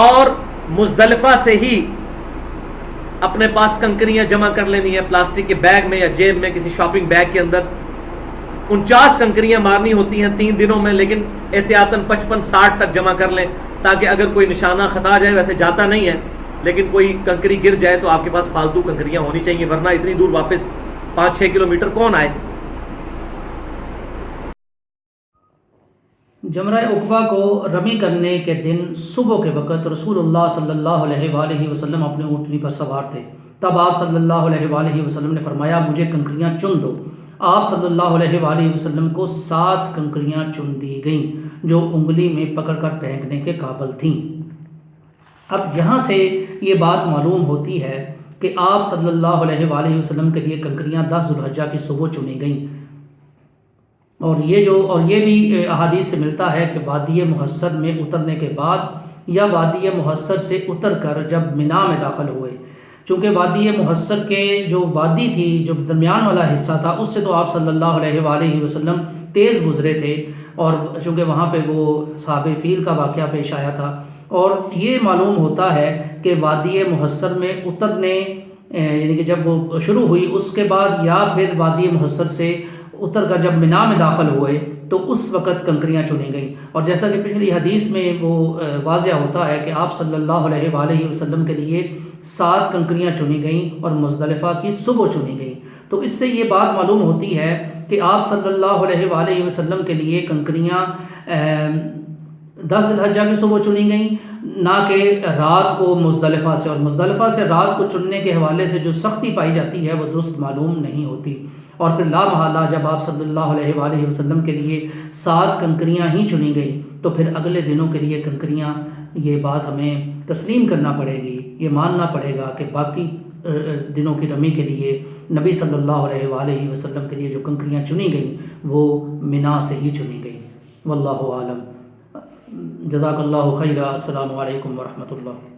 اور مزدلفہ سے ہی اپنے پاس کنکریاں جمع کر لینی ہے، پلاسٹک کے بیگ میں یا جیب میں کسی شاپنگ بیگ کے اندر 49 کنکریاں مارنی ہوتی ہیں 3 دنوں میں، لیکن احتیاطاً 55-60 تک جمع کر لیں تاکہ اگر کوئی نشانہ خطا جائے، ویسے جاتا نہیں ہے لیکن کوئی کنکری گر جائے تو آپ کے پاس فالتو کنکریاں ہونی چاہیے، ورنہ اتنی دور واپس 5-6 کلومیٹر کون آئے۔ جمرہ عقبہ کو رمی کرنے کے دن صبح کے وقت رسول اللہ صلی اللہ علیہ وآلہ وسلم اپنے اونٹنی پر سوار تھے۔ تب آپ صلی اللہ علیہ وآلہ وسلم نے فرمایا مجھے کنکریاں چن دو۔ آپ صلی اللہ علیہ وآلہ وسلم کو 7 کنکریاں چن دی گئیں جو انگلی میں پکڑ کر پھینکنے کے قابل تھیں۔ اب یہاں سے یہ بات معلوم ہوتی ہے کہ آپ صلی اللہ علیہ وآلہ وسلم کے لیے کنکریاں 10 ذو الحجہ کی صبح چنی گئیں، اور یہ بھی احادیث سے ملتا ہے کہ وادی محصر میں اترنے کے بعد یا وادی محصر سے اتر کر جب مینا میں داخل ہوئے، چونکہ وادی محصر کے جو وادی تھی، جو درمیان والا حصہ تھا، اس سے تو آپ صلی اللہ علیہ وآلہ وسلم تیز گزرے تھے، اور چونکہ وہاں پہ وہ صحابہ فیل کا واقعہ پیش آیا تھا، اور یہ معلوم ہوتا ہے کہ وادی محصر میں اترنے یعنی کہ جب وہ شروع ہوئی اس کے بعد یا پھر وادی محصر سے اتر کر جب مینا میں داخل ہوئے تو اس وقت کنکریاں چنی گئیں، اور جیسا کہ پچھلی حدیث میں وہ واضح ہوتا ہے کہ آپ صلی اللہ علیہ وآلہ وسلم کے لیے 7 کنکریاں چنی گئیں اور مزدلفہ کی صبح چنی گئیں۔ تو اس سے یہ بات معلوم ہوتی ہے کہ آپ صلی اللہ علیہ وآلہ وسلم کے لیے کنکریاں 10 ذی الحجہ کی صبح چنی گئیں، نہ کہ رات کو مزدلفہ سے، اور مزدلفہ سے رات کو چننے کے حوالے سے جو سختی پائی جاتی ہے وہ درست معلوم نہیں ہوتی، اور پھر لا محالہ جب آپ صلی اللہ علیہ وآلہ وسلم کے لیے 7 کنکریاں ہی چنی گئی تو پھر اگلے دنوں کے لیے کنکریاں، یہ بات ہمیں تسلیم کرنا پڑے گی، یہ ماننا پڑے گا کہ باقی دنوں کی رمی کے لیے نبی صلی اللہ علیہ وآلہ وسلم کے لیے جو کنکریاں چنی گئیں وہ مینا سے ہی چنی گئیں۔ واللہ عالم۔ جزاک اللہ خیرہ۔ السلام علیکم ورحمۃ اللہ۔